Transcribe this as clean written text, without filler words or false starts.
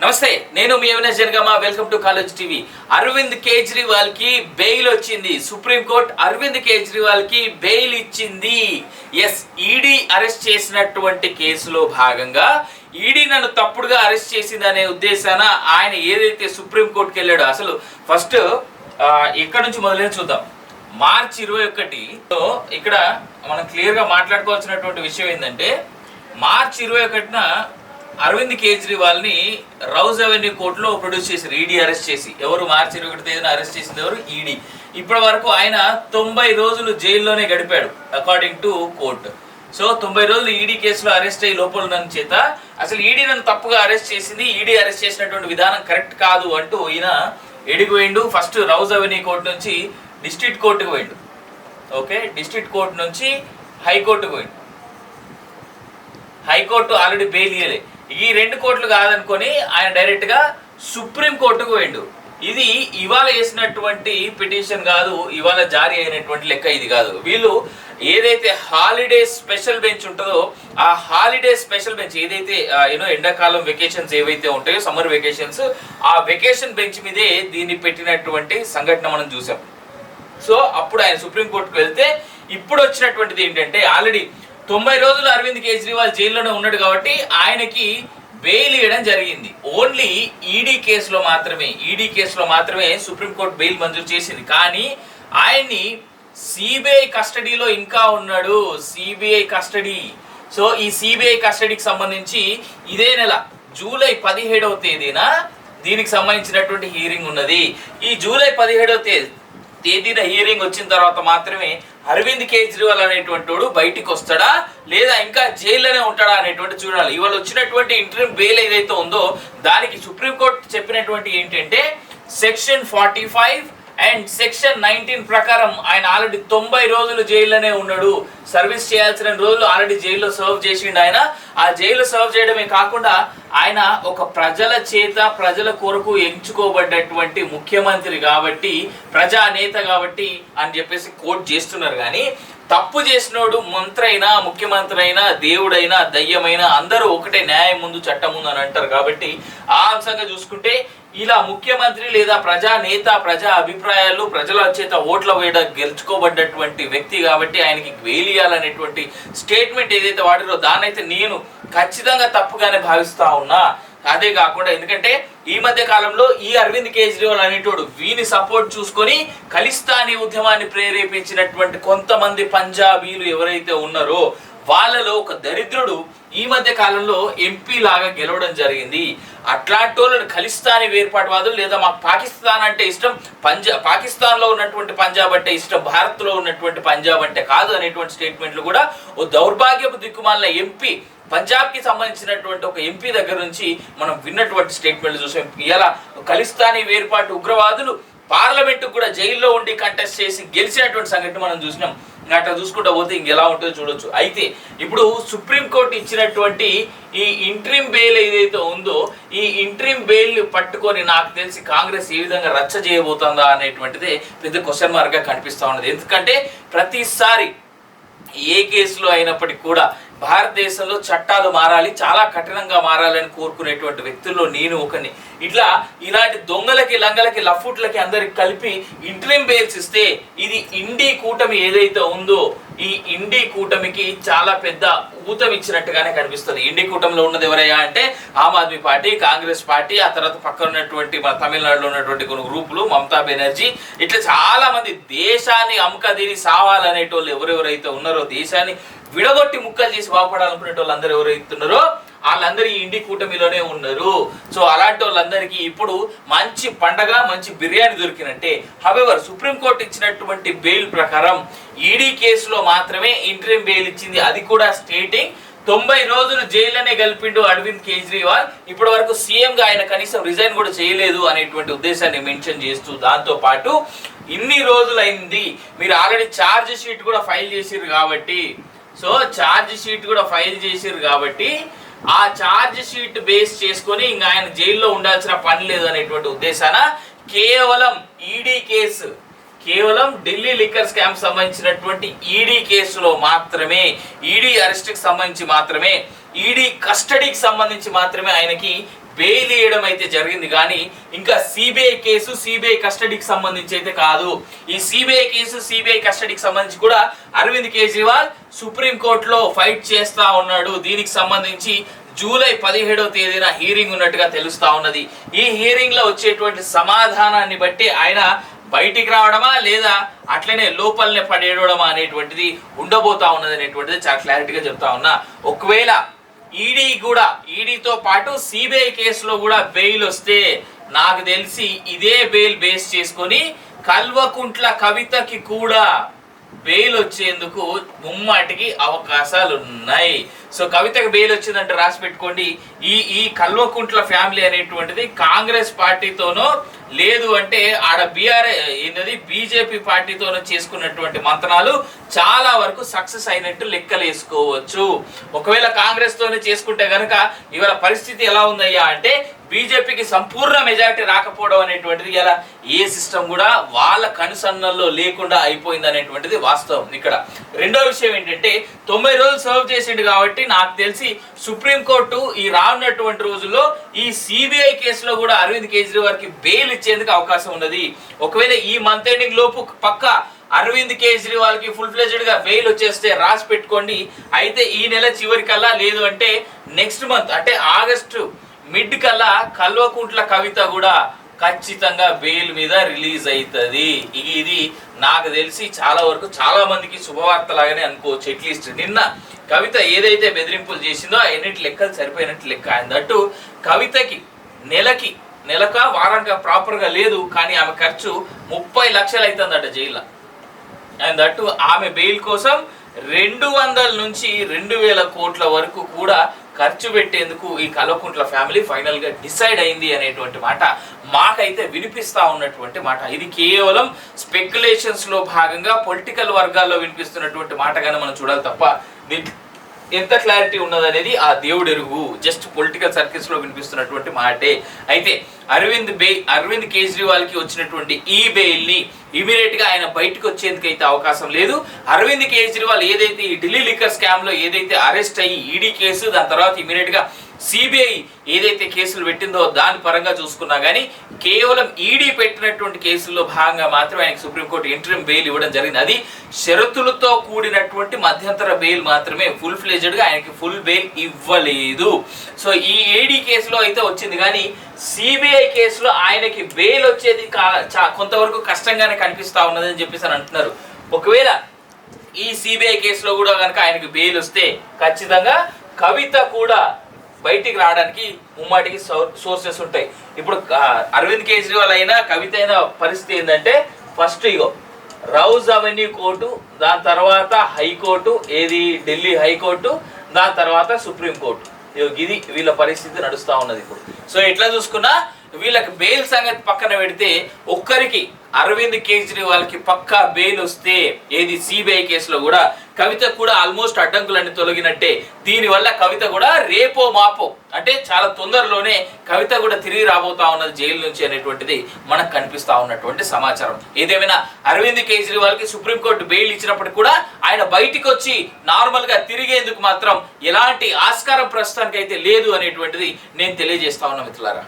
నమస్తే, నేను మీ Avinash Janagama. Welcome to college TV. Arvind Kejriwal కి బెయిల్ వచ్చింది. సుప్రీంకోర్టు అరవింద్ కేజ్రీవాల్ కి బెయిల్ ఇచ్చింది. ఎస్, ఈడీ అరెస్ట్ చేసినటువంటి కేసులో భాగంగా ఈడీ నన్ను తప్పుడుగా అరెస్ట్ చేసింది అనే ఉద్దేశాన ఆయన ఏదైతే సుప్రీంకోర్టుకి వెళ్ళాడో, అసలు ఫస్ట్ ఇక్కడ నుంచి మొదలైన చూద్దాం. మార్చి 21 ఇక్కడ మనం క్లియర్ గా మాట్లాడుకోవాల్సినటువంటి విషయం ఏంటంటే, మార్చి 21న అరవింద్ కేజ్రీవాల్ ని రౌజ్ అవెన్యూ కోర్టులో ప్రొడ్యూస్ చేశారు. ఈడీ అరెస్ట్ చేసి, ఎవరు మార్చి 21 తేదీన అరెస్ట్ చేసింది ఎవరు? ఈడీ. ఇప్పటి వరకు ఆయన 90 రోజులు జైల్లోనే గడిపాడు అకార్డింగ్ టు కోర్టు. సో 90 రోజులు ఈడీ కేసులో అరెస్ట్ అయ్యి లోపల ఉన్న చేత అసలు ఈడీ నన్ను తప్పుగా అరెస్ట్ చేసింది, ఈడీ అరెస్ట్ చేసినటువంటి విధానం కరెక్ట్ కాదు అంటూ ఈయన ఎడికి పోయిండు. ఫస్ట్ రౌజ్ అవెన్యూ కోర్టు నుంచి డిస్ట్రిక్ట్ కోర్టుకు పోయిండు. ఓకే, డిస్ట్రిక్ట్ కోర్టు నుంచి హైకోర్టుకు పోయిండు. హైకోర్టు ఆల్రెడీ బెయిల్ ఇయ్యలే. ఈ 2 కోర్టులు కాదనుకొని ఆయన డైరెక్ట్ గా సుప్రీం కోర్టుకు పోయిండు. ఇది ఇవాళ వేసినటువంటి పిటిషన్ కాదు, ఇవాళ జారీ అయినటువంటి లెక్క ఇది కాదు. వీళ్ళు ఏదైతే హాలిడే స్పెషల్ బెంచ్ ఉంటుందో, ఆ హాలిడే స్పెషల్ బెంచ్ ఏదైతే ఎండాకాలం వెకేషన్స్ ఏవైతే ఉంటాయో, సమ్మర్ వెకేషన్స్, ఆ వెకేషన్ బెంచ్ మీదే దీన్ని పెట్టినటువంటి సంఘటన మనం చూసాం. సో అప్పుడు ఆయన సుప్రీంకోర్టుకు వెళ్తే ఇప్పుడు వచ్చినటువంటిది ఏంటంటే, ఆల్రెడీ 90 రోజులు అరవింద్ కేజ్రీవాల్ జైల్లోనే ఉన్నాడు కాబట్టి ఆయనకి బెయిల్ ఇవ్వడం జరిగింది. ఓన్లీ ఈడీ కేసులో మాత్రమే సుప్రీంకోర్టు బెయిల్ మంజూరు చేసింది. కానీ ఆయన్ని సిబిఐ కస్టడీలో ఇంకా ఉన్నాడు. CBI custody. సో ఈ సిబిఐ కస్టడీకి సంబంధించి ఇదే నెల జూలై 17వ తేదీన దీనికి సంబంధించినటువంటి హీరింగ్ ఉన్నది. ఈ జూలై 17వ తేదీన హీరింగ్ వచ్చిన తర్వాత మాత్రమే అరవింద్ కేజ్రీవాల్ అనేటువంటి వాడు బయటికి వస్తాడా లేదా ఇంకా జైల్లోనే ఉంటాడా అనేటువంటి చూడాలి. ఇవాళ వచ్చినటువంటి ఇంటరిమ్ బెయిల్ ఏదైతే ఉందో దానికి సుప్రీంకోర్టు చెప్పినటువంటి ఏంటంటే, సెక్షన్ 45 అండ్ సెక్షన్ 19 ప్రకారం ఆయన ఆల్రెడీ 90 రోజులు జైల్లోనే ఉన్నాడు. సర్వీస్ చేయాల్సిన రోజులు ఆల్రెడీ జైల్లో సర్వ్ చేసిండు. ఆయన ఆ జైల్లో సర్వ్ చేయడమే కాకుండా ఆయన ఒక ప్రజల చేత ప్రజల కొరకు ఎంచుకోబడ్డటువంటి ముఖ్యమంత్రి కాబట్టి, ప్రజానేత కాబట్టి అని చెప్పేసి కోర్టు చేస్తున్నారు. కానీ తప్పు చేసినోడు మంత్రి అయినా, ముఖ్యమంత్రి అయినా, దేవుడైనా, దయ్యమైనా అందరూ ఒకటే, న్యాయం ముందు చట్టం ముందు అని అంటారు. కాబట్టి ఆ అంశంగా చూసుకుంటే ఇలా ముఖ్యమంత్రి లేదా ప్రజానేత, ప్రజా అభిప్రాయాలు, ప్రజల చేత ఓట్ల వేయడం గెలుచుకోబడ్డటువంటి వ్యక్తి కాబట్టి ఆయనకి వేలియాలనేటువంటి స్టేట్మెంట్ ఏదైతే వాడారో దాన్నైతే నేను ఖచ్చితంగా తప్పుగానే భావిస్తా ఉన్నా. అదే కాకుండా ఎందుకంటే ఈ మధ్య కాలంలో ఈ అరవింద్ కేజ్రీవాల్ అనేటోడు వీని సపోర్ట్ చూసుకొని ఖలిస్తానీ ఉద్యమాన్ని ప్రేరేపించినటువంటి కొంతమంది పంజాబీలు ఎవరైతే ఉన్నారో వాళ్ళలో ఒక దరిద్రుడు ఈ మధ్య కాలంలో ఎంపీ లాగా గెలవడం జరిగింది. అట్లాంటి వాళ్ళని ఖలిస్తానీ వేర్పాటువాదులు లేదా మాకు పాకిస్తాన్ అంటే ఇష్టం, పాకిస్తాన్లో ఉన్నటువంటి పంజాబ్ అంటే ఇష్టం, భారత్లో ఉన్నటువంటి పంజాబ్ అంటే కాదు అనేటువంటి స్టేట్మెంట్లు కూడా ఓ దౌర్భాగ్యపు దిక్కుమాలిన ఎంపీ, పంజాబ్కి సంబంధించినటువంటి ఒక ఎంపీ దగ్గర నుంచి మనం విన్నటువంటి స్టేట్మెంట్లు చూసాం. ఇలా ఖలిస్తానీ వేర్పాటు ఉగ్రవాదులు పార్లమెంటుకు కూడా జైల్లో ఉండి కంటెస్ట్ చేసి గెలిచినటువంటి సంఘటన మనం చూసినాం. అట్లా చూసుకుంటా పోతే ఇంకెలా ఉంటుందో చూడొచ్చు. అయితే ఇప్పుడు సుప్రీంకోర్టు ఇచ్చినటువంటి ఈ ఇంట్రీమ్ బెయిల్ ఏదైతే ఉందో, ఈ ఇంట్రీమ్ బెయిల్ పట్టుకొని నాకు తెలిసి కాంగ్రెస్ ఏ విధంగా రచ్చ చేయబోతుందా అనేటువంటిదే పెద్ద క్వశ్చన్ మార్క్గా కనిపిస్తూ ఉన్నది. ఎందుకంటే ప్రతిసారి ఏ కేసులో అయినప్పటికీ కూడా భారతదేశంలో చట్టాలు మారాలి, చాలా కఠినంగా మారాలని కోరుకునేటువంటి వ్యక్తుల్లో నేను ఒకని. ఇలాంటి దొంగలకి, లంగలకి, లఫుట్లకి అందరికి కలిపి ఇంటరిమ్ బెయిల్స్ ఇస్తే ఇది ఇండీ కూటమి ఏదైతే ఉందో ఈ ఇండీ కూటమికి చాలా పెద్ద ఊతం ఇచ్చినట్టుగానే కనిపిస్తుంది. ఇండీ కూటమిలో ఉన్నది ఎవరయ్యా అంటే ఆమ్ ఆద్మీ పార్టీ, కాంగ్రెస్ పార్టీ, ఆ తర్వాత పక్కన ఉన్నటువంటి మన తమిళనాడులో ఉన్నటువంటి కొన్ని గ్రూపులు, మమతా బెనర్జీ, ఇట్లా చాలా మంది దేశాన్ని అమ్మకదిరి సావాలనేటోళ్ళు ఎవరెవరైతే ఉన్నారో, దేశాన్ని విడగొట్టి ముక్కలు చేసి బాగుపడాలనుకునే వాళ్ళందరూ ఎవరైతే ఉన్నారో వాళ్ళందరూ ఈ ఇండి కూటమిలోనే ఉన్నారు. సో అలాంటి వాళ్ళందరికీ ఇప్పుడు మంచి పండగ, మంచి బిర్యానీ దొరికినట్టే. హవెవర్ సుప్రీంకోర్టు ఇచ్చినటువంటి బెయిల్ ప్రకారం ఈడీ కేసులో మాత్రమే ఇంటరిమ్ బెయిల్ ఇచ్చింది. అది కూడా స్టేటింగ్ 90 రోజులు జైల్లోనే గెలిపిండు అరవింద్ కేజ్రీవాల్. ఇప్పటి వరకు సీఎంగా ఆయన కనీసం రిజైన్ కూడా చేయలేదు అనేటువంటి ఉద్దేశాన్ని మెన్షన్ చేస్తూ, దాంతో పాటు ఇన్ని రోజులు అయింది, మీరు ఆల్రెడీ ఛార్జ్ షీట్ కూడా ఫైల్ చేసిర్రు కాబట్టి, ఆ ఛార్జ్ షీట్ బేస్ చేసుకొని ఇంకా ఆయన జైల్లో ఉండాల్సిన పని లేదు అనేటువంటి ఉద్దేశాన కేవలం ఈడీ కేసు, కేవలం ఢిల్లీ లిక్కర్ స్కామ్ సంబంధించినటువంటి ఈడీ కేసులో మాత్రమే, ఈడీ అరెస్ట్ కి సంబంధించి మాత్రమే, ఈడీ కస్టడీకి సంబంధించి మాత్రమే ఆయనకి బెయిల్ ఇవ్వడం అయితే జరిగింది. కానీ ఇంకా సిబిఐ కేసు సిబిఐ కస్టడీకి సంబంధించి అయితే కాదు. ఈ సిబిఐ కేసు సిబిఐ కస్టడీకి సంబంధించి కూడా అరవింద్ కేజ్రీవాల్ సుప్రీం కోర్టులో ఫైట్ చేస్తా ఉన్నాడు. దీనికి సంబంధించి జూలై 17వ తేదీన హీరింగ్ ఉన్నట్టుగా తెలుస్తా ఉన్నది. ఈ హీరింగ్ లో వచ్చేటువంటి సమాధానాన్ని బట్టి ఆయన బయటికి రావడమా లేదా అట్లనే లోపలనే పడేయడమా అనేటువంటిది ఉండబోతా ఉన్నది అనేటువంటిది చాలా క్లారిటీగా చెప్తా ఉన్నా. ఒకవేళ ఈడీతో పాటు సిబిఐ కేసులో కూడా బెయిల్ వస్తే నాకు తెలిసి ఇదే బెయిల్ బేస్ చేసుకొని కల్వకుంట్ల కవితకి కూడా బెయిల్ వచ్చేందుకు ముమ్మాటికి అవకాశాలు ఉన్నాయి. సో కవితకు బెయిల్ వచ్చిందంటే రాసి పెట్టుకోండి. ఈ కల్వకుంట్ల ఫ్యామిలీ అనేటువంటిది కాంగ్రెస్ పార్టీతోనో లేదు అంటే ఆడ బీజేపీ పార్టీతోనో చేసుకున్నటువంటి మంతనాలు చాలా వరకు సక్సెస్ అయినట్టు లెక్కలేసుకోవచ్చు. ఒకవేళ కాంగ్రెస్ తోనే చేసుకుంటే గనక ఇవాళ పరిస్థితి ఎలా ఉందయ్యా అంటే బీజేపీకి సంపూర్ణ మెజారిటీ రాకపోవడం అనేటువంటిది ఇలా ఏ సిస్టమ్ కూడా వాళ్ళ కనుసన్నల్లో లేకుండా అయిపోయింది అనేటువంటిది వాస్తవం. ఇక్కడ రెండో విషయం ఏంటంటే 90 రోజులు సర్వ్ చేసిండు కాబట్టి నాకు తెలిసి సుప్రీంకోర్టు ఈ రానున్నటువంటి రోజుల్లో ఈ సిబిఐ కేసులో కూడా అరవింద్ కేజ్రీవాల్ కి బెయిల్ ఇచ్చేందుకు అవకాశం ఉన్నది. ఒకవేళ ఈ మంత్ ఎండింగ్ లోపు పక్క అరవింద్ కేజ్రీవాల్ కి ఫుల్ ఫ్లెజ్డ్ గా బెయిల్ వచ్చేస్తే రాసి పెట్టుకోండి. అయితే ఈ నెల చివరికల్లా లేదు అంటే నెక్స్ట్ మంత్ అంటే ఆగస్టు మిడ్ కల్లా కల్వకుంట్ల కవిత కూడా ఖచ్చితంగా బెయిల్ మీద రిలీజ్ అవుతుంది. ఇది నాకు తెలిసి చాలా వరకు చాలా మందికి శుభవార్త లాగానే అనుకోవచ్చు. అట్లీస్ట్ నిన్న కవిత ఏదైతే బెదిరింపులు చేసిందో ఎన్నిటి లెక్కలు సరిపోయినట్టు లెక్క. అన్నట్టు కవితకి నెలక వారానికి ప్రాపర్ గా లేదు కానీ ఆమె ఖర్చు 30 లక్షలు అవుతుందట జైల్లో. అండ్ దట్టు ఆమె బెయిల్ కోసం 200 నుంచి 2000 కోట్ల వరకు కూడా ఖర్చు పెట్టేందుకు ఈ కల్వకుంట్ల ఫ్యామిలీ ఫైనల్ గా డిసైడ్ అయింది అనేటువంటి మాట మాకైతే వినిపిస్తా ఉన్నటువంటి మాట. ఇది కేవలం స్పెక్యులేషన్స్ లో భాగంగా పొలిటికల్ వర్గాల్లో వినిపిస్తున్నటువంటి మాటగానే మనం చూడాలి తప్ప ఎంత క్లారిటీ ఉన్నదనేది ఆ దేవుడు ఎరుగు. జస్ట్ పొలిటికల్ సర్కిల్స్ లో వినిపిస్తున్నటువంటి మాటే. అయితే అరవింద్ కేజ్రీవాల్ కి వచ్చినటువంటి ఈ బెయిల్ ని ఇమీడియట్ గా ఆయన బయటకు వచ్చేందుకు అయితే అవకాశం లేదు. అరవింద్ కేజ్రీవాల్ ఏదైతే ఈ ఢిల్లీ లిక్కర్ స్కామ్ లో ఏదైతే అరెస్ట్ అయ్యి ఈడీ కేసు దాని తర్వాత ఇమీడియట్ గా సిబిఐ ఏదైతే కేసులు పెట్టిందో దాని పరంగా చూసుకున్నా గానీ కేవలం ఈడీ పెట్టినటువంటి కేసుల్లో భాగంగా మాత్రమే ఆయనకు సుప్రీంకోర్టు ఇంటరిమ్ బెయిల్ ఇవ్వడం జరిగింది. అది షరతులతో కూడినటువంటి మధ్యంతర బెయిల్ మాత్రమే. ఫుల్ ఫ్లెజ్డ్ గా ఆయనకి ఫుల్ బెయిల్ ఇవ్వలేదు. సో ఈ ఈడీ కేసులో అయితే వచ్చింది కానీ సిబిఐ కేసులో ఆయనకి బెయిల్ వచ్చేది కొంతవరకు కష్టంగానే కనిపిస్తా ఉన్నదని చెప్పేసి అంటున్నారు. ఒకవేళ ఈ సిబిఐ కేసులో కూడా కనుక ఆయనకి బెయిల్ వస్తే ఖచ్చితంగా కవిత కూడా బయటికి రావడానికి ముమ్మాటికి సోర్సెస్ ఉంటాయి. ఇప్పుడు అరవింద్ కేజ్రీవాల్ అయినా కవిత అయినా పరిస్థితి ఏంటంటే ఫస్ట్ రౌజ్ అవెన్యూ కోర్టు, దాని తర్వాత హైకోర్టు, ఏది ఢిల్లీ హైకోర్టు, దాని తర్వాత సుప్రీంకోర్టు. ఇది వీళ్ళ పరిస్థితి నడుస్తూ ఉన్నది ఇప్పుడు. సో ఎట్లా చూసుకున్నా వీళ్ళకి బెయిల్ సంగతి పక్కన పెడితే ఒక్కరికి అరవింద్ కేజ్రీవాల్ కి పక్కా బెయిల్ వస్తే ఏది సిబిఐ కేసులో కూడా కవిత కూడా ఆల్మోస్ట్ అడ్డంకులన్నీ తొలగినట్టే. దీనివల్ల కవిత కూడా రేపో మాపో అంటే చాలా తొందరలోనే కవిత కూడా తిరిగి రాబోతా ఉన్నది జైలు నుంచి అనేటువంటిది మనకు కనిపిస్తా ఉన్నటువంటి సమాచారం. ఏదేమైనా అరవింద్ కేజ్రీవాల్ కి సుప్రీంకోర్టు బెయిల్ ఇచ్చినప్పటికీ కూడా ఆయన బయటికి వచ్చి నార్మల్ గా తిరిగేందుకు మాత్రం ఎలాంటి ఆస్కారం ప్రస్తుతానికి అయితే లేదు అనేటువంటిది నేను తెలియజేస్తా ఉన్నా మిత్రులారా.